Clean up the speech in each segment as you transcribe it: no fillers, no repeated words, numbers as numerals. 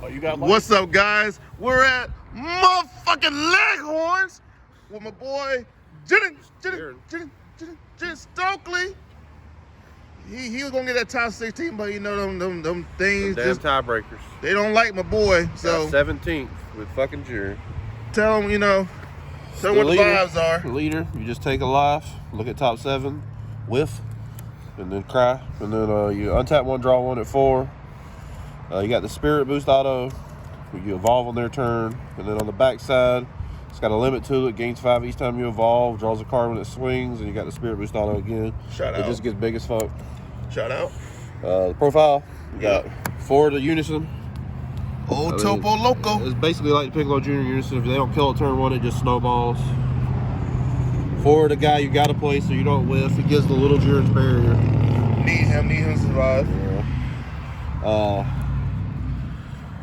Oh, you got What's up, guys? We're at motherfucking Leghorns with my boy Jiren Stokley. He was gonna get that top 16, but you know them things. Damn tiebreakers. They don't like my boy. So 17th with fucking Jiren. Tell him, tell him what the vibes are. Leader, you just take a life, look at top 7, whiff, and then cry, and then you untap one, draw one at 4. You got the Spirit Boost Auto. You evolve on their turn, and then on the back side, it's got a limit to it. Gains 5 each time you evolve. Draws a card when it swings, and you got the Spirit Boost Auto again. Shout out. It just gets big as fuck. Shout out. The profile, you got 4 of the Unison. Old Topo Loco. It's basically like the Piccolo Junior Unison. If they don't kill it turn 1, it just snowballs. 4 of the guy you gotta play so you don't whiff. It gives the little Jiren's barrier. Need him to survive. Yeah.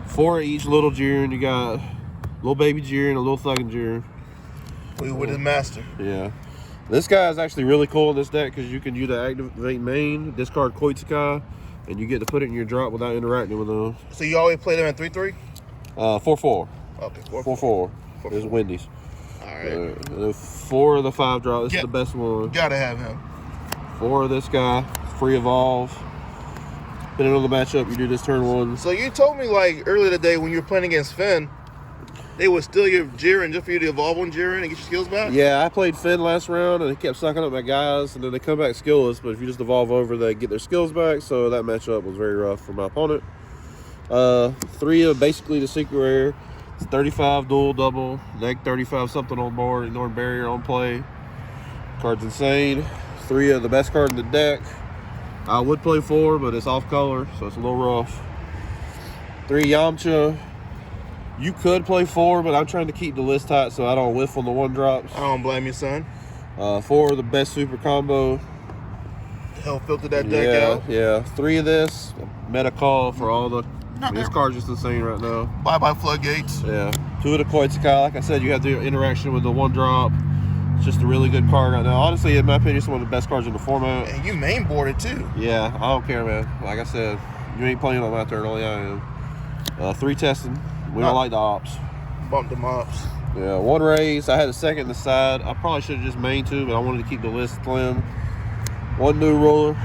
4 of each little Jiren. You got little baby Jiren, a little thuggin' Jiren. With his master. Yeah. This guy is actually really cool in this deck because you can use the activate main, discard Koitsukai, and you get to put it in your drop without interacting with them. So you always play them at 3-3? 4-4. Okay, 4-4. There's Wendy's. Alright. 4 of the 5 drop. This is the best one. Gotta have him. 4 of this guy. Free evolve. Depending on the matchup, you do this turn 1. So you told me like earlier today when you were playing against Finn, they would steal your Jiren just for you to evolve on Jiren and get your skills back? Yeah, I played Finn last round and they kept sucking up my guys, and then they come back skillless, but if you just evolve over, they get their skills back, so that matchup was very rough for my opponent. 3 of basically the secret rare. It's 35 dual double, neg 35 something on board, ignoring barrier on play. Card's insane. 3 of the best card in the deck. I would play 4, but it's off color, so it's a little rough. 3 Yamcha. You could play 4, but I'm trying to keep the list tight so I don't whiff on the 1 drops. I don't blame you, son. 4 of the best super combo. Hell filtered that deck out. Yeah. 3 of this. Meta call for all the... This card's just insane right now. Bye-bye floodgates. Yeah. 2 of the Koitsukai. Like I said, you have the interaction with the 1 drop. It's just a really good card right now. Honestly, in my opinion, it's one of the best cards in the format. And you main boarded too. Yeah, I don't care, man. Like I said, you ain't playing on my turn, only I am. 3 testing. We don't like the ops. Bump them ops. Yeah, 1 raise. I had a second in the side. I probably should have just main 2, but I wanted to keep the list slim. 1 new roller.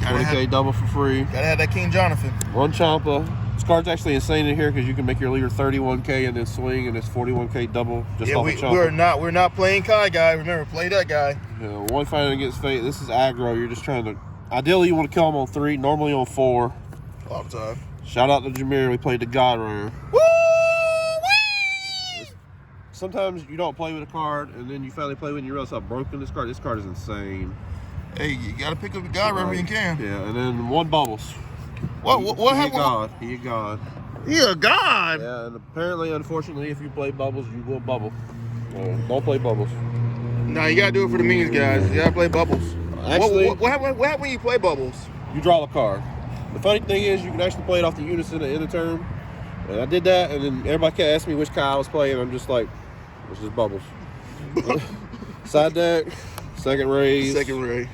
20K double for free. Gotta have that King Jonathan. 1 Champa. This card's actually insane in here because you can make your leader 31K and then swing, and it's 41K double just off of Champa. We're not playing Kai guy. Remember, play that guy. Yeah, 1 fighting against Fate. This is aggro. You're just trying to. Ideally, you want to kill him on 3. Normally on 4. All the time. Shout out to Jameer. We played the God round. Woo! Sometimes you don't play with a card, and then you finally play when you realize how broken this card. This card is insane. Hey, you gotta pick up the God wherever you can. Yeah, and then 1 Bubbles. What happened? He a god. He a god. Yeah, and apparently, unfortunately, if you play Bubbles, you will bubble. Don't play Bubbles. No, you gotta do it for the means, guys. You gotta play Bubbles. Actually, what happens when you play Bubbles? You draw the card. The funny thing is, you can actually play it off the Unison at the end of turn. And I did that, and then everybody kept asking me which Kai I was playing. I'm just like, it's just Bubbles. Side deck, second raise. Second raise.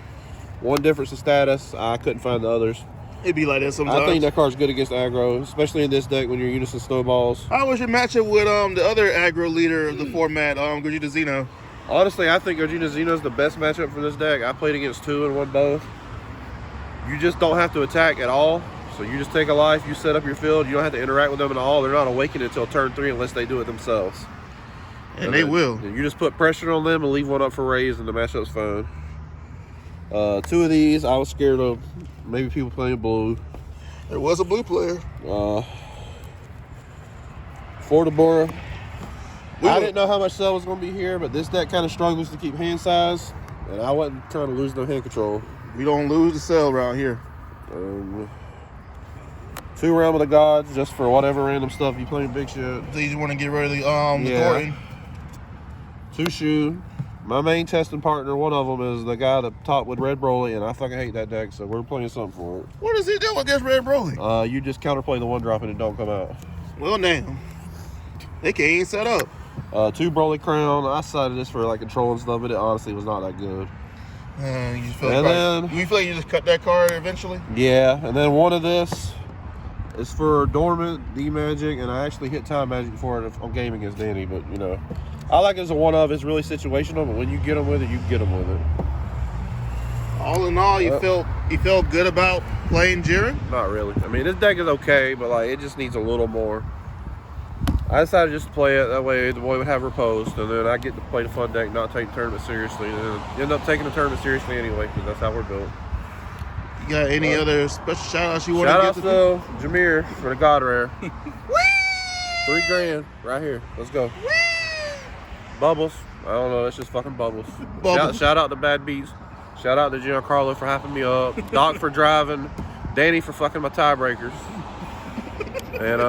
1 difference in status. I couldn't find the others. It'd be like that sometimes. I think that card's good against aggro, especially in this deck when you're Unison snowballs. How was your matchup with the other aggro leader of the format, Gogeta Zeno? Honestly, I think Gogeta Zeno is the best matchup for this deck. I played against 2 and won both. You just don't have to attack at all. So you just take a life, you set up your field, you don't have to interact with them at all. They're not awakened until turn 3 unless they do it themselves. And they will. You just put pressure on them and leave 1 up for raise, and the matchup's fine. 2 of these, I was scared of maybe people playing blue. There was a blue player. 4 Deborah. I didn't know how much cell was going to be here, but this deck kind of struggles to keep hand size, and I wasn't trying to lose no hand control. We don't lose the cell around here. 2 Realm of the Gods, just for whatever random stuff you playing big shit. So you just want to get rid of the Gordon. 2 Shu. My main testing partner, one of them, is the guy that top with Red Broly, and I fucking hate that deck, so we're playing something for it. What does he do against Red Broly? You just counterplay the 1 drop and it don't come out. Well, damn. They can't even set up. 2 Broly Crown. I cited this for like control and stuff, but it honestly was not that good. You just feel like you just cut that card eventually? Yeah, and then 1 of this. It's for Dormant, D-Magic, and I actually hit Time Magic for it on game against Danny, but you know. I like it as a one-of. It's really situational, but when you get them with it, you get them with it. All in all, you felt good about playing Jiren? Not really. I mean, this deck is okay, but like it just needs a little more. I decided just to play it that way. The boy would have riposed, and then I get to play the fun deck, not take the tournament seriously, and then end up taking the tournament seriously anyway, because that's how we're built. You got any other special shout-outs you want to Shout give out to to Jameer for the God Rare. $3 right here. Let's go. Bubbles. I don't know. It's just fucking bubbles. Shout out to Bad Beats. Shout out to Giancarlo for hyping me up. Doc for driving. Danny for fucking my tiebreakers. And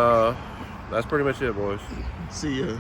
that's pretty much it, boys. See ya.